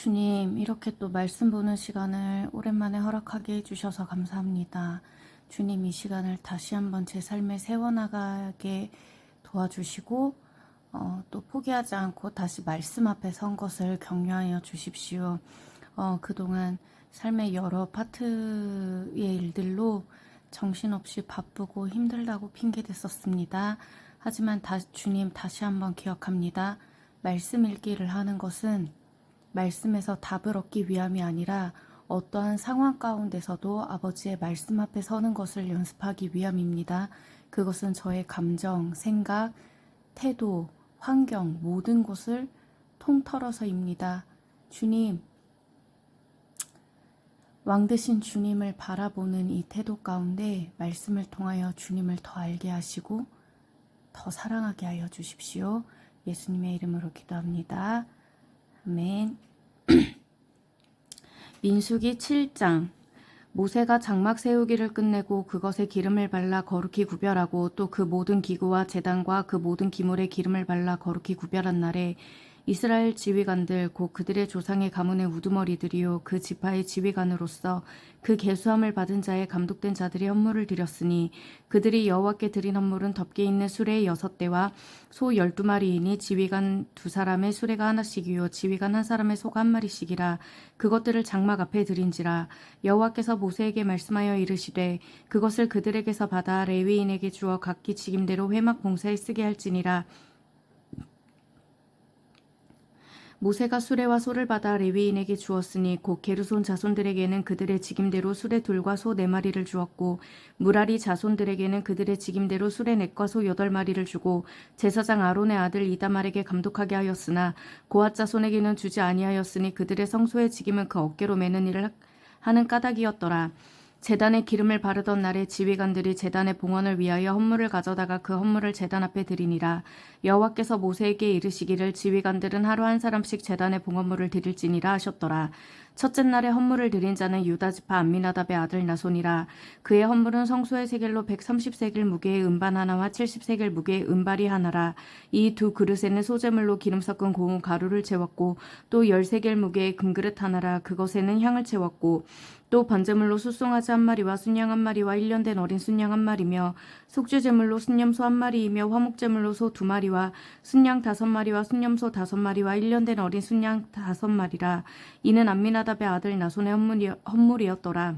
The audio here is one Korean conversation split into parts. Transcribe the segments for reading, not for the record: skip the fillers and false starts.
주님, 이렇게 또 말씀 보는 시간을 오랜만에 허락하게 해주셔서 감사합니다. 주님, 이 시간을 다시 한번 제 삶에 세워나가게 도와주시고 또 포기하지 않고 다시 말씀 앞에 선 것을 격려하여 주십시오. 그동안 삶의 여러 파트의 일들로 정신없이 바쁘고 힘들다고 핑계댔었습니다. 하지만 주님, 다시 한번 기억합니다. 말씀 읽기를 하는 것은 말씀에서 답을 얻기 위함이 아니라 어떠한 상황 가운데서도 아버지의 말씀 앞에 서는 것을 연습하기 위함입니다. 그것은 저의 감정, 생각, 태도, 환경, 모든 것을 통틀어서입니다. 주님, 왕되신 주님을 바라보는 이 태도 가운데 말씀을 통하여 주님을 더 알게 하시고 더 사랑하게 하여 주십시오. 예수님의 이름으로 기도합니다. 아멘. 민수기 7장. 모세가 장막 세우기를 끝내고 그것에 기름을 발라 거룩히 구별하고 또 그 모든 기구와 제단과 그 모든 기물에 기름을 발라 거룩히 구별한 날에 이스라엘 지휘관들 곧 그들의 조상의 가문의 우두머리들이요 그 지파의 지휘관으로서 그 계수함을 받은 자의 감독된 자들이 헌물을 드렸으니 그들이 여호와께 드린 헌물은 덮개 있는 수레 6대와 소 12마리이니 지휘관 2사람의 수레가 하나씩이요 지휘관 1사람의 소가 1마리씩이라. 그것들을 장막 앞에 드린지라. 여호와께서 모세에게 말씀하여 이르시되 그것을 그들에게서 받아 레위인에게 주어 각기 직임대로 회막 봉사에 쓰게 할지니라. 모세가 수레와 소를 받아 레위인에게 주었으니 곧 게르손 자손들에게는 그들의 직임대로 수레 2과 소 4마리를 주었고 무라리 자손들에게는 그들의 직임대로 수레 4과 소 8마리를 주고 제사장 아론의 아들 이다말에게 감독하게 하였으나 고앗 자손에게는 주지 아니하였으니 그들의 성소의 직임은 그 어깨로 매는 일을 하는 까닭이었더라. 제단에 기름을 바르던 날에 지휘관들이 제단의 봉헌을 위하여 헌물을 가져다가 그 헌물을 제단 앞에 드리니라. 여호와께서 모세에게 이르시기를 지휘관들은 하루 1사람씩 제단의 봉헌물을 드릴지니라 하셨더라. 첫째 날에 헌물을 드린 자는 유다지파 암미나답의 아들 나손이라. 그의 헌물은 성소의 세겔로 130세겔 무게의 은반 하나와 70세겔 무게의 은발이 하나라. 이 두 그릇에는 소재물로 기름 섞은 고운 가루를 채웠고 또 10세겔 무게의 금그릇 하나라. 그것에는 향을 채웠고 또 번제물로 숫송아지 1마리와 순양 1마리와 1년 된 어린 순양 1마리며 속죄제물로 순념소 1마리이며 화목제물로 소 2마리와 순양 5마리와 순념소 5마리와 1년 된 어린 순양 5마리라. 이는 암미나답의 아들 나손의 헌물이었더라.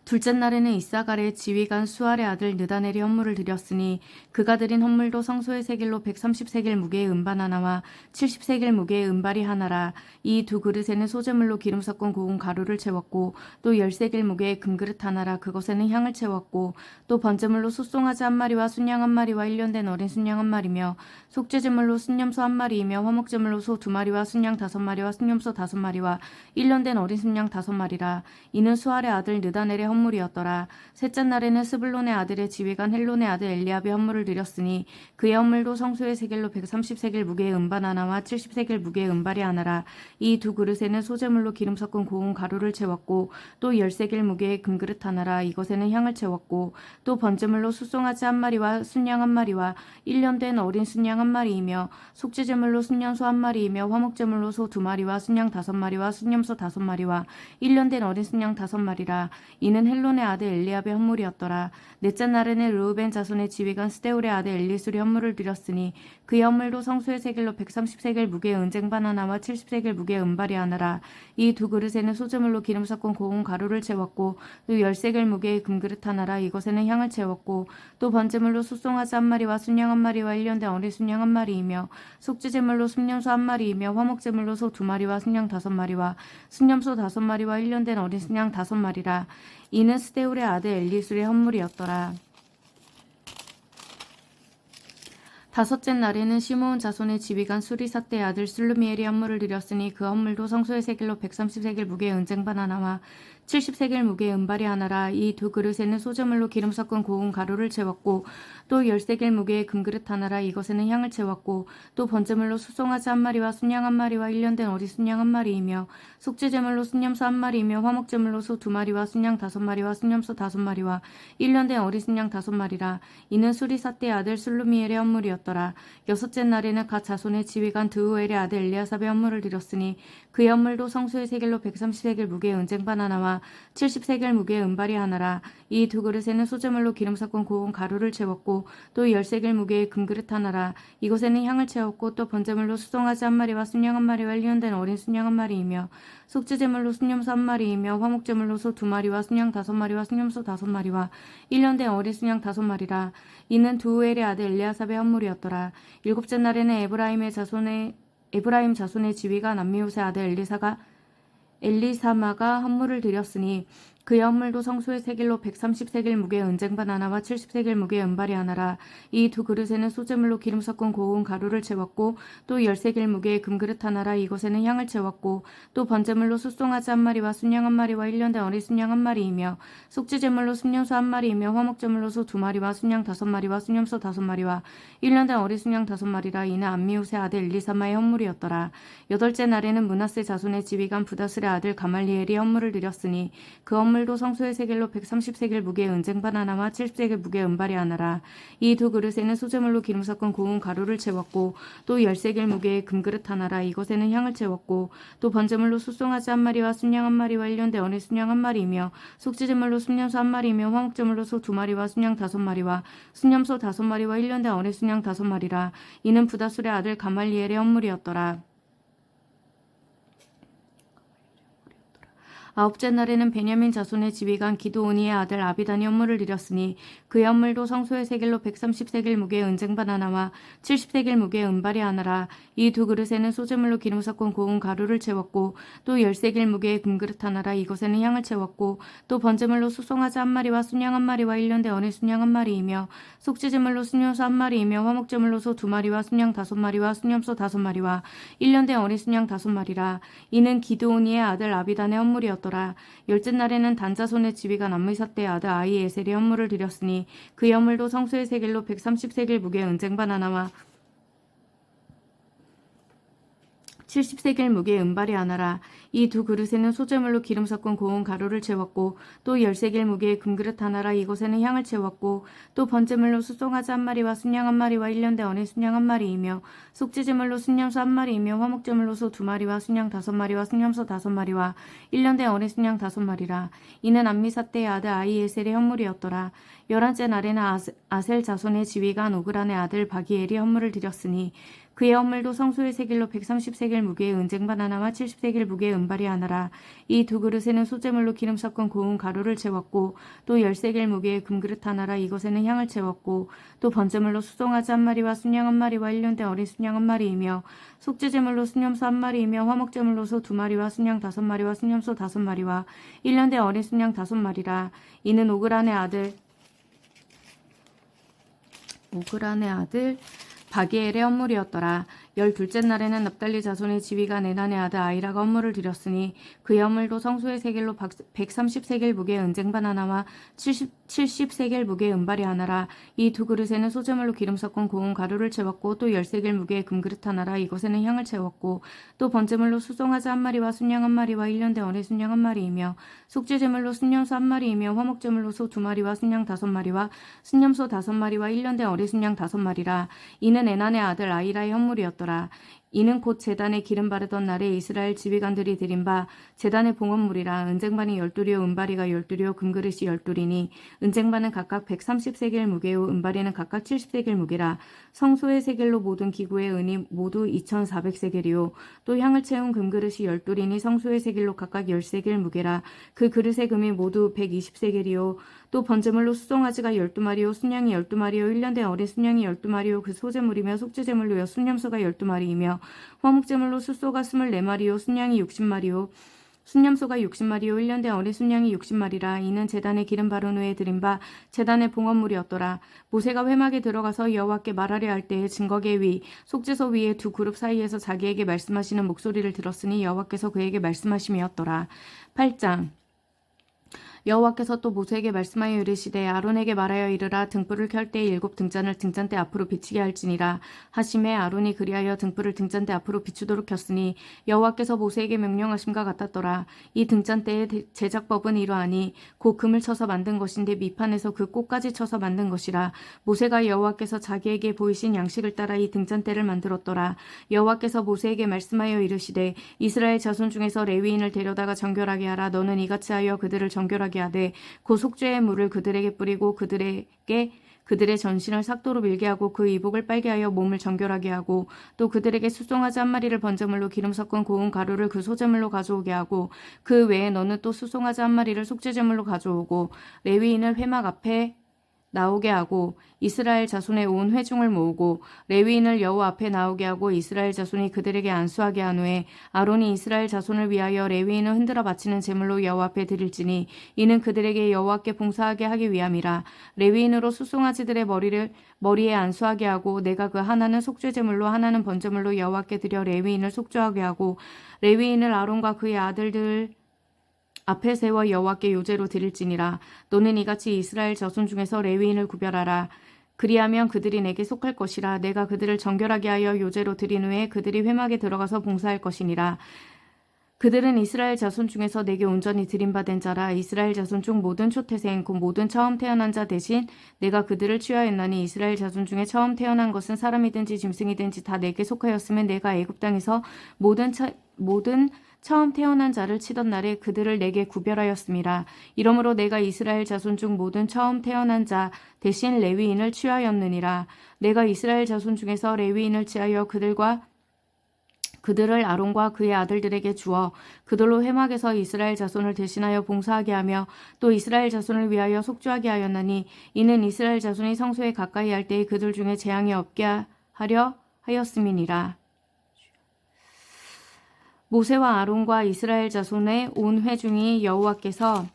둘째 날에는 이사갈의 지휘관 수알의 아들 느다넬이 헌물을 드렸으니 그가 드린 헌물도 성소의 세겔로 130세겔 무게의 은반 하나와 70세겔 무게의 은발이 하나라. 이 두 그릇에는 소재물로 기름 섞은 고운 가루를 채웠고 또 10세겔 무게의 금그릇 하나라. 그것에는 향을 채웠고 또 번제물로 숫송아지 1마리와 순양 1마리와 1년 된 어린 순양 1마리며 속죄제물로 순념소 1마리이며 화목제물로 소 2마리와 순양 5마리와 순념소 5마리와 1년 된 어린 순양 5마리라. 이는 수알의 아들 느다넬의 헌물이었더라. 셋째 날에는 스불론의 아들의 지휘관 헬론의 아들 엘리압이 헌물을 드렸으니 그의 헌물도 성소의 세겔로 130세겔 무게의 은반 하나와 70세겔 무게의 은발이 하나라. 이 두 그릇에는 소재물로 기름 섞은 고운 가루를 채웠고 또 10세겔 무게의 금그릇 하나라. 이것에는 향을 채웠고 또 번제물로 숫송아지 1마리와 순양 1마리와 1년 된 어린 순양 1마리이며 속죄제물로 순년소 1마리이며 화목제물로 소 2마리와 순양 5마리와 순념소 5마리와 1년 된 어린 순양 5마리라. 이는 헬론의 아들 엘리압의 헌물이었더라. 넷째 날에는 르우벤 자손의 지휘관 스데울의 아들 엘리술이 헌물을 드렸으니 그의 헌물도 성소의 세겔로 130세겔 무게의 은쟁반 하나와 70세겔 무게의 은발이 하나라. 이 두 그릇에는 소재물로 기름 섞은 고운 가루를 채웠고 또 10세겔 무게의 금그릇 하나라. 이것에는 향을 채웠고 또 번제물로 숫송아지 1마리와 순양 1마리와 1년 된 어린 순양 1마리이며 속죄제물로 순념소 1마리이며 화목제물로 소 2마리와 순양 5마리와 순념소 5마리와 1년 된 어린 순양 5마리라. 이는 스데울의 아들 엘리술의 헌물이었더라. 다섯째 날에는 시므온 자손의 지휘관 수리삭대의 아들 슬루미엘이 헌물을 드렸으니 그 헌물도 성소의 세겔로 130세겔 무게의 은쟁반 하나와 70세겔 무게의 은발이 하나라. 이 두 그릇에는 소재물로 기름 섞은 고운 가루를 채웠고 또 10세겔 무게의 금그릇 하나라. 이것에는 향을 채웠고 또 번제물로 수송아지 한 마리와 순양 한 마리와 1년 된 어리 순양 한 마리이며 속죄제물로 순념소 한 마리이며 화목제물로 소 2마리와 순양 5마리와 순념소 5마리와 1년 된 어리 순양 5마리라. 이는 수리사떼의 아들 술루미엘의 헌물이었더라. 여섯째 날에는 갓 자손의 지휘관 드우엘의 아들 엘리아삽의 헌물을 드렸으니 그의 헌물도 성수의 세겔로 130세겔 무게의 은쟁반 하나와 70세겔 무게의 은발이 하나라. 이 두 그릇에는 소재물로 기름 섞은 고운 가루를 채웠고 또 10세겔 무게의 금그릇 하나라. 이곳에는 향을 채웠고 또 번제물로 수송아지 한 마리와 순양 한 마리와 1년 된 어린 순양 한 마리이며 속죄제물로 순념소 한 마리이며 화목제물로 소 2마리와 순양 5마리와 순념소 5마리와 1년 된 어린 순양 5마리라. 이는 두우엘의 아들 엘리아삽의 헌물이었더라. 일곱째 날에는 에브라임 자손의 지휘관 암미옷의 아들 엘리사마가 헌물을 드렸으니 그의 헌물도 성소의 세겔로 130세겔 무게의 은쟁반 하나와 70세겔 무게의 은발이 하나라. 이 두 그릇에는 소재물로 기름 섞은 고운 가루를 채웠고 또 10세겔 무게의 금그릇 하나라. 이것에는 향을 채웠고 또 번제물로 숫송아지 한 마리와 순양 한 마리와 1년 된 어린 순양 한 마리이며 속죄제물로 순념소 한 마리이며 화목제물로 소 2마리와 순양 5마리와 순념소 5마리와 1년 된 어린 순양 5마리라. 이는 암미옷의 아들 엘리사마의 헌물이었더라. 여덟째 날에는 므낫세 자손의 지휘관 부다슬의 아들 가말리엘이 헌물을 드렸으니 그 헌물도 성소의 세겔로 130세겔 무게의 은쟁반 하나와 70세겔 무게의 은발이 하나라. 이 두 그릇에는 소재물로 기름 섞은 고운 가루를 채웠고 또 10세겔 무게의 금그릇 하나라. 이것에는 향을 채웠고 또 번제물로 숫송아지 한 마리와 순양 한 마리와 1년 된 어린 순양 한 마리이며 속죄제물로 순념소 한 마리이며 화목제물로 소 2마리와 순양 5마리와 순념소 5마리와 1년 된 어린 순양 5마리라. 이는 부다술의 아들 가말리엘의 헌물이었더라. 아홉째 날에는 베냐민 자손의 지휘관 기드오니의 아들 아비단이 헌물을 드렸으니 그의 헌물도 성소의 세겔로 130세겔 무게의 은쟁반 하나와 70세겔 무게의 은발이 하나라. 이 두 그릇에는 소재물로 기름 섞은 고운 가루를 채웠고 또 10세겔 무게의 금그릇 하나라. 이것에는 향을 채웠고 또 번제물로 수송아지 한 마리와 순양 한 마리와 1년 된 어린 순양 한 마리이며 속죄제물로 순념소 한 마리이며 화목제물로 소 2마리와 순양 5마리와 순념소 5마리와 1년 된 어린 순양 5마리라. 이는 기드오니의 아들 아비단의 헌물이었더라. 열째 날에는 단자손의 지휘관 암미사떼의 아들 아히에셀이 헌물을 드렸으니 그의 헌물도 성소의 세겔로 130세겔 무게의 은쟁반 하나와 70세겔 무게의 은발이 하나라. 이 두 그릇에는 소재물로 기름 섞은 고운 가루를 채웠고 또 10세겔 무게의 금그릇 하나라. 이곳에는 향을 채웠고 또 번제물로 수송아지 한 마리와 순양 한 마리와 1년 된 어린 순양 한 마리이며 속죄제물로 순념소 한 마리이며 화목제물로 소 2마리와 순양 5마리와 순념소 5마리와 1년 된 어린 순양 5마리라. 이는 암미사떼의 아들 아히에셀의 헌물이었더라. 열한째 날에는 아셀 자손의 지휘관 오그란의 아들 바기엘이 헌물을 드렸으니 그의 헌물도 성소의 세겔로 130세겔 무게의 은쟁반 하나와 70세겔 무게의 은발이 하나라. 이 두 그릇에는 소재물로 기름 섞은 고운 가루를 채웠고 또 10세겔 무게의 금그릇 하나라. 이것에는 향을 채웠고 또 번제물로 수송아지 한 마리와 순양 한 마리와 1년 된 어린 순양 한 마리이며 속죄제물로 순념소 한 마리이며 화목제물로 소 2마리와 순양 5마리와 순념소 5마리와 1년 된 어린 순양 5마리라. 이는 오그란의 아들 바기엘의 헌물이었더라. 12째 날에는 납달리 자손의 지휘관 에난의 아들 아이라가 헌물을 드렸으니 그의 헌물도 성소의 세겔로 130세겔 무게의 은쟁반 하나와 70세겔 무게의 은발이 하나라. 이 두 그릇에는 소재물로 기름 섞은 고운 가루를 채웠고 또 10세겔 무게의 금그릇 하나라. 이곳에는 향을 채웠고 또 번제물로 수송아지 한 마리와 순양 한 마리와 1년 된 어린 순양 한 마리이며 속죄제물로 순념소 한 마리이며 화목제물로 소 2마리와 순양 5마리와 순념소 5마리와 1년 된 어린 순양 5마리라. 이는 에난의 아들 아이라의 헌물이었더라. 이는 곧 제단에 기름 바르던 날에 이스라엘 지휘관들이 드린 바 제단의 봉헌물이라. 은쟁반이 12려 은바리가 12려 금그릇이 12이니 은쟁반은 각각 130세겔 무게요 은바리는 각각 70세겔 무게라. 성소의 세겔로 모든 기구의 은이 모두 2400세겔이요 또 향을 채운 금그릇이 12이니 성소의 세겔로 각각 10세겔 무게라. 그 그릇의 금이 모두 120세겔이요 또 번제물로 수송아지가 12마리요 순양이 12마리요 1년 된 어린 순양이 12마리요 그 소제물이며 속죄제물로요 순념소가 12마리이며 화목제물로 숫소가 24마리요 순양이 60마리요 순념소가 60마리요 1년 된 어린 순양이 60마리라. 이는 제단에 기름 바른 후에 드린 바 제단의 봉헌물이었더라. 모세가 회막에 들어가서 여호와께 말하려 할 때에 증거계 위 속죄소 위에 두 그룹 사이에서 자기에게 말씀하시는 목소리를 들었으니 여호와께서 그에게 말씀하심이었더라. 8장 여호와께서 또 모세에게 말씀하여 이르시되 아론에게 말하여 이르라. 등불을 켤 때 7 등잔을 등잔대 앞으로 비추게 할지니라 하심에 아론이 그리하여 등불을 등잔대 앞으로 비추도록 켰으니 여호와께서 모세에게 명령하심과 같았더라. 이 등잔대의 제작법은 이러하니 곧 금을 쳐서 만든 것인데 밑판에서 그 꽃까지 쳐서 만든 것이라. 모세가 여호와께서 자기에게 보이신 양식을 따라 이 등잔대를 만들었더라. 여호와께서 모세에게 말씀하여 이르시되 이스라엘 자손 중에서 레위인을 데려다가 정결하게 하라. 너는 이같이 하여 그들을 정결하게 하되 그 속죄의 물을 그들에게 뿌리고 그들의 전신을 삭도로 밀게 하고 그 이복을 빨게 하여 몸을 정결하게 하고 또 그들에게 수송아지 한 마리를 번제물로 기름 섞은 고운 가루를 그 소제물로 가져오게 하고 그 외에 너는 또 수송아지 한 마리를 속죄제물로 가져오고 레위인을 회막 앞에 나오게 하고 이스라엘 자손의 온 회중을 모으고 레위인을 여호와 앞에 나오게 하고 이스라엘 자손이 그들에게 안수하게 한 후에 아론이 이스라엘 자손을 위하여 레위인을 흔들어 바치는 제물로 여호와 앞에 드릴지니 이는 그들에게 여호와께 봉사하게 하기 위함이라. 레위인으로 수송아지들의 머리에 안수하게 하고 내가 그 하나는 속죄 제물로 하나는 번제물로 여호와께 드려 레위인을 속죄하게 하고 레위인을 아론과 그의 아들들 앞에 세워 여호와께 요제로 드릴지니라. 너는 이같이 이스라엘 자손 중에서 레위인을 구별하라. 그리하면 그들이 내게 속할 것이라. 내가 그들을 정결하게 하여 요제로 드린 후에 그들이 회막에 들어가서 봉사할 것이니라. 그들은 이스라엘 자손 중에서 내게 온전히 드림받은 자라. 이스라엘 자손 중 모든 초태생 곧 모든 처음 태어난 자 대신 내가 그들을 취하였나니 이스라엘 자손 중에 처음 태어난 것은 사람이든지 짐승이든지 다 내게 속하였으면 내가 애굽 땅에서 모든 처음 태어난 자를 치던 날에 그들을 내게 구별하였음이라. 이러므로 내가 이스라엘 자손 중 모든 처음 태어난 자 대신 레위인을 취하였느니라. 내가 이스라엘 자손 중에서 레위인을 취하여 그들을 아론과 그의 아들들에게 주어 그들로 회막에서 이스라엘 자손을 대신하여 봉사하게 하며 또 이스라엘 자손을 위하여 속죄하게 하였나니 이는 이스라엘 자손이 성소에 가까이 할 때에 그들 중에 재앙이 없게 하려 하였음이니라. 모세와 아론과 이스라엘 자손의 온 회중이 여호와께서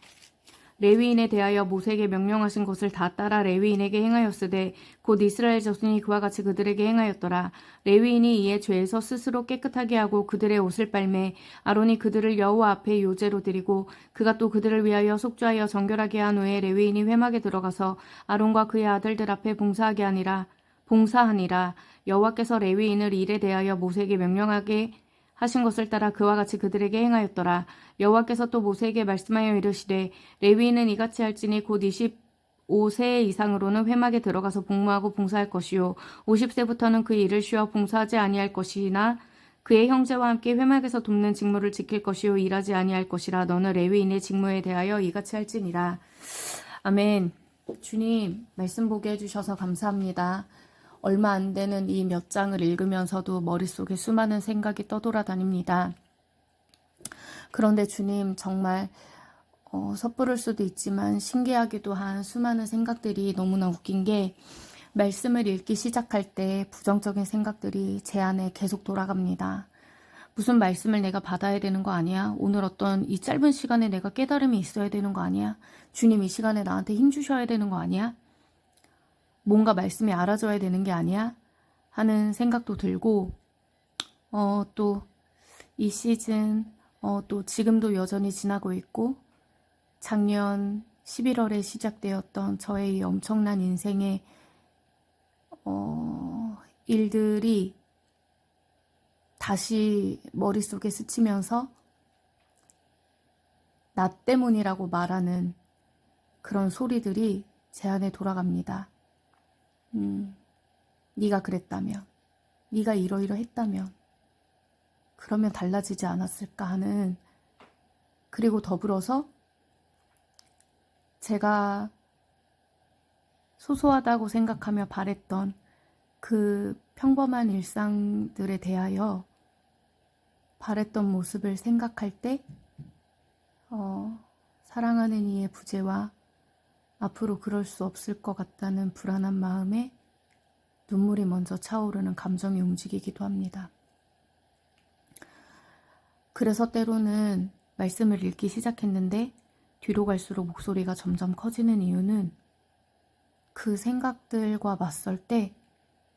레위인에 대하여 모세에게 명령하신 것을 다 따라 레위인에게 행하였으되 곧 이스라엘 자손이 그와 같이 그들에게 행하였더라. 레위인이 이에 죄에서 스스로 깨끗하게 하고 그들의 옷을 빨매 아론이 그들을 여호와 앞에 요제로 드리고 그가 또 그들을 위하여 속죄하여 정결하게 한 후에 레위인이 회막에 들어가서 아론과 그의 아들들 앞에 봉사하니라. 여호와께서 레위인을 일에 대하여 모세에게 명령하게 하신 것을 따라 그와 같이 그들에게 행하였더라. 여호와께서 또 모세에게 말씀하여 이르시되 레위인은 이같이 할지니 곧 25세 이상으로는 회막에 들어가서 복무하고 봉사할 것이요 50세부터는 그 일을 쉬어 봉사하지 아니할 것이나 그의 형제와 함께 회막에서 돕는 직무를 지킬 것이요 일하지 아니할 것이라. 너는 레위인의 직무에 대하여 이같이 할지니라. 아멘. 주님 말씀 보게 해주셔서 감사합니다. 얼마 안 되는 이 몇 장을 읽으면서도 머릿속에 수많은 생각이 떠돌아다닙니다. 그런데 주님 정말 섣부를 수도 있지만 신기하기도 한 수많은 생각들이 너무나 웃긴 게 말씀을 읽기 시작할 때 부정적인 생각들이 제 안에 계속 돌아갑니다. 무슨 말씀을 내가 받아야 되는 거 아니야? 오늘 어떤 이 짧은 시간에 내가 깨달음이 있어야 되는 거 아니야? 주님 이 시간에 나한테 힘 주셔야 되는 거 아니야? 뭔가 말씀이 알아져야 되는 게 아니야? 하는 생각도 들고 또 이 시즌 또 지금도 여전히 지나고 있고 작년 11월에 시작되었던 저의 이 엄청난 인생의 일들이 다시 머릿속에 스치면서 나 때문이라고 말하는 그런 소리들이 제 안에 돌아갑니다. 네가 그랬다면, 네가 이러이러했다면 그러면 달라지지 않았을까 하는, 그리고 더불어서 제가 소소하다고 생각하며 바랬던 그 평범한 일상들에 대하여 바랬던 모습을 생각할 때 사랑하는 이의 부재와 앞으로 그럴 수 없을 것 같다는 불안한 마음에 눈물이 먼저 차오르는 감정이 움직이기도 합니다. 그래서 때로는 말씀을 읽기 시작했는데 뒤로 갈수록 목소리가 점점 커지는 이유는 그 생각들과 맞설 때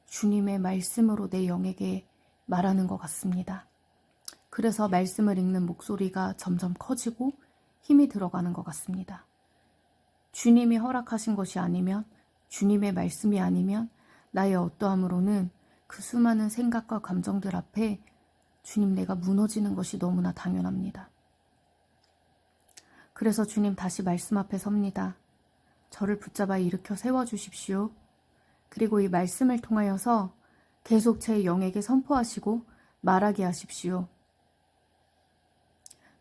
주님의 말씀으로 내 영에게 말하는 것 같습니다. 그래서 말씀을 읽는 목소리가 점점 커지고 힘이 들어가는 것 같습니다. 주님이 허락하신 것이 아니면, 주님의 말씀이 아니면 나의 어떠함으로는 그 수많은 생각과 감정들 앞에 주님, 내가 무너지는 것이 너무나 당연합니다. 그래서 주님, 다시 말씀 앞에 섭니다. 저를 붙잡아 일으켜 세워주십시오. 그리고 이 말씀을 통하여서 계속 제 영에게 선포하시고 말하게 하십시오.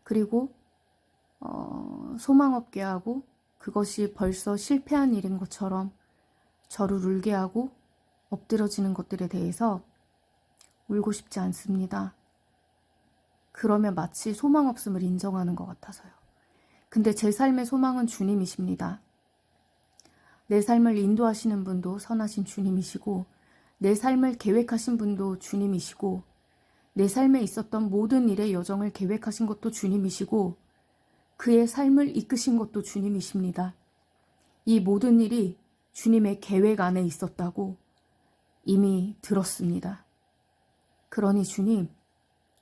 그리고 소망 없게 하고 그것이 벌써 실패한 일인 것처럼 저를 울게 하고 엎드러지는 것들에 대해서 울고 싶지 않습니다. 그러면 마치 소망 없음을 인정하는 것 같아서요. 근데 제 삶의 소망은 주님이십니다. 내 삶을 인도하시는 분도 선하신 주님이시고, 내 삶을 계획하신 분도 주님이시고, 내 삶에 있었던 모든 일의 여정을 계획하신 것도 주님이시고, 그의 삶을 이끄신 것도 주님이십니다. 이 모든 일이 주님의 계획 안에 있었다고 이미 들었습니다. 그러니 주님,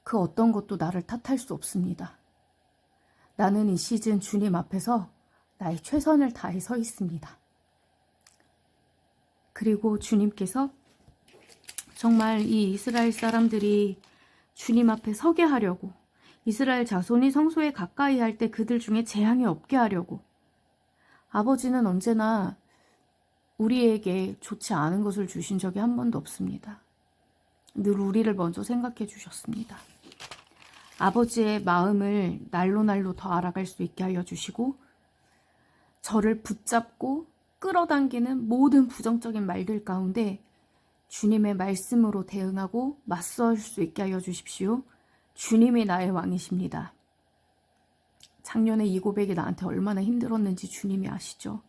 그 어떤 것도 나를 탓할 수 없습니다. 나는 이 시즌 주님 앞에서 나의 최선을 다해 서 있습니다. 그리고 주님께서 정말 이 이스라엘 사람들이 주님 앞에 서게 하려고, 이스라엘 자손이 성소에 가까이 할 때 그들 중에 재앙이 없게 하려고, 아버지는 언제나 우리에게 좋지 않은 것을 주신 적이 한 번도 없습니다. 늘 우리를 먼저 생각해 주셨습니다. 아버지의 마음을 날로 날로 더 알아갈 수 있게 하여 주시고, 저를 붙잡고 끌어당기는 모든 부정적인 말들 가운데 주님의 말씀으로 대응하고 맞설 수 있게 하여 주십시오. 주님이 나의 왕이십니다. 작년에 이 고백이 나한테 얼마나 힘들었는지 주님이 아시죠?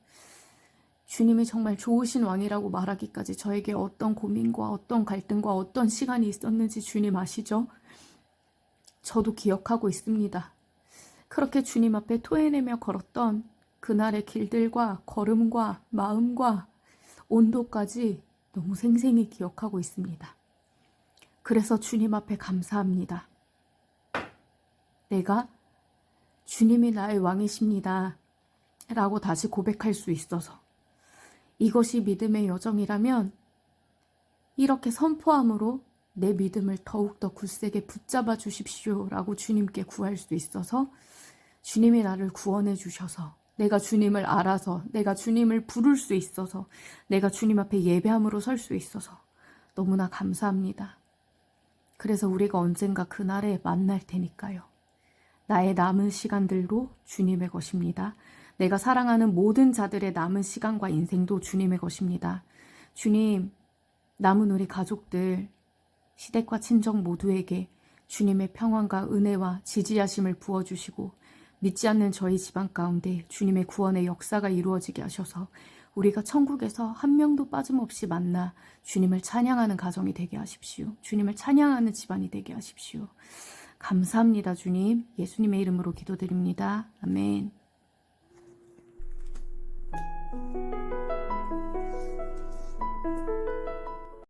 주님이 정말 좋으신 왕이라고 말하기까지 저에게 어떤 고민과 어떤 갈등과 어떤 시간이 있었는지 주님 아시죠? 저도 기억하고 있습니다. 그렇게 주님 앞에 토해내며 걸었던 그날의 길들과 걸음과 마음과 온도까지 너무 생생히 기억하고 있습니다. 그래서 주님 앞에 감사합니다. 내가 주님이 나의 왕이십니다 라고 다시 고백할 수 있어서, 이것이 믿음의 여정이라면 이렇게 선포함으로 내 믿음을 더욱더 굳세게 붙잡아 주십시오 라고 주님께 구할 수 있어서, 주님이 나를 구원해 주셔서, 내가 주님을 알아서, 내가 주님을 부를 수 있어서, 내가 주님 앞에 예배함으로 설 수 있어서 너무나 감사합니다. 그래서 우리가 언젠가 그날에 만날 테니까요. 나의 남은 시간들도 주님의 것입니다. 내가 사랑하는 모든 자들의 남은 시간과 인생도 주님의 것입니다. 주님, 남은 우리 가족들, 시댁과 친정 모두에게 주님의 평안과 은혜와 지지하심을 부어주시고, 믿지 않는 저희 집안 가운데 주님의 구원의 역사가 이루어지게 하셔서 우리가 천국에서 한 명도 빠짐없이 만나 주님을 찬양하는 가정이 되게 하십시오. 주님을 찬양하는 집안이 되게 하십시오. 감사합니다, 주님. 예수님의 이름으로 기도드립니다. 아멘.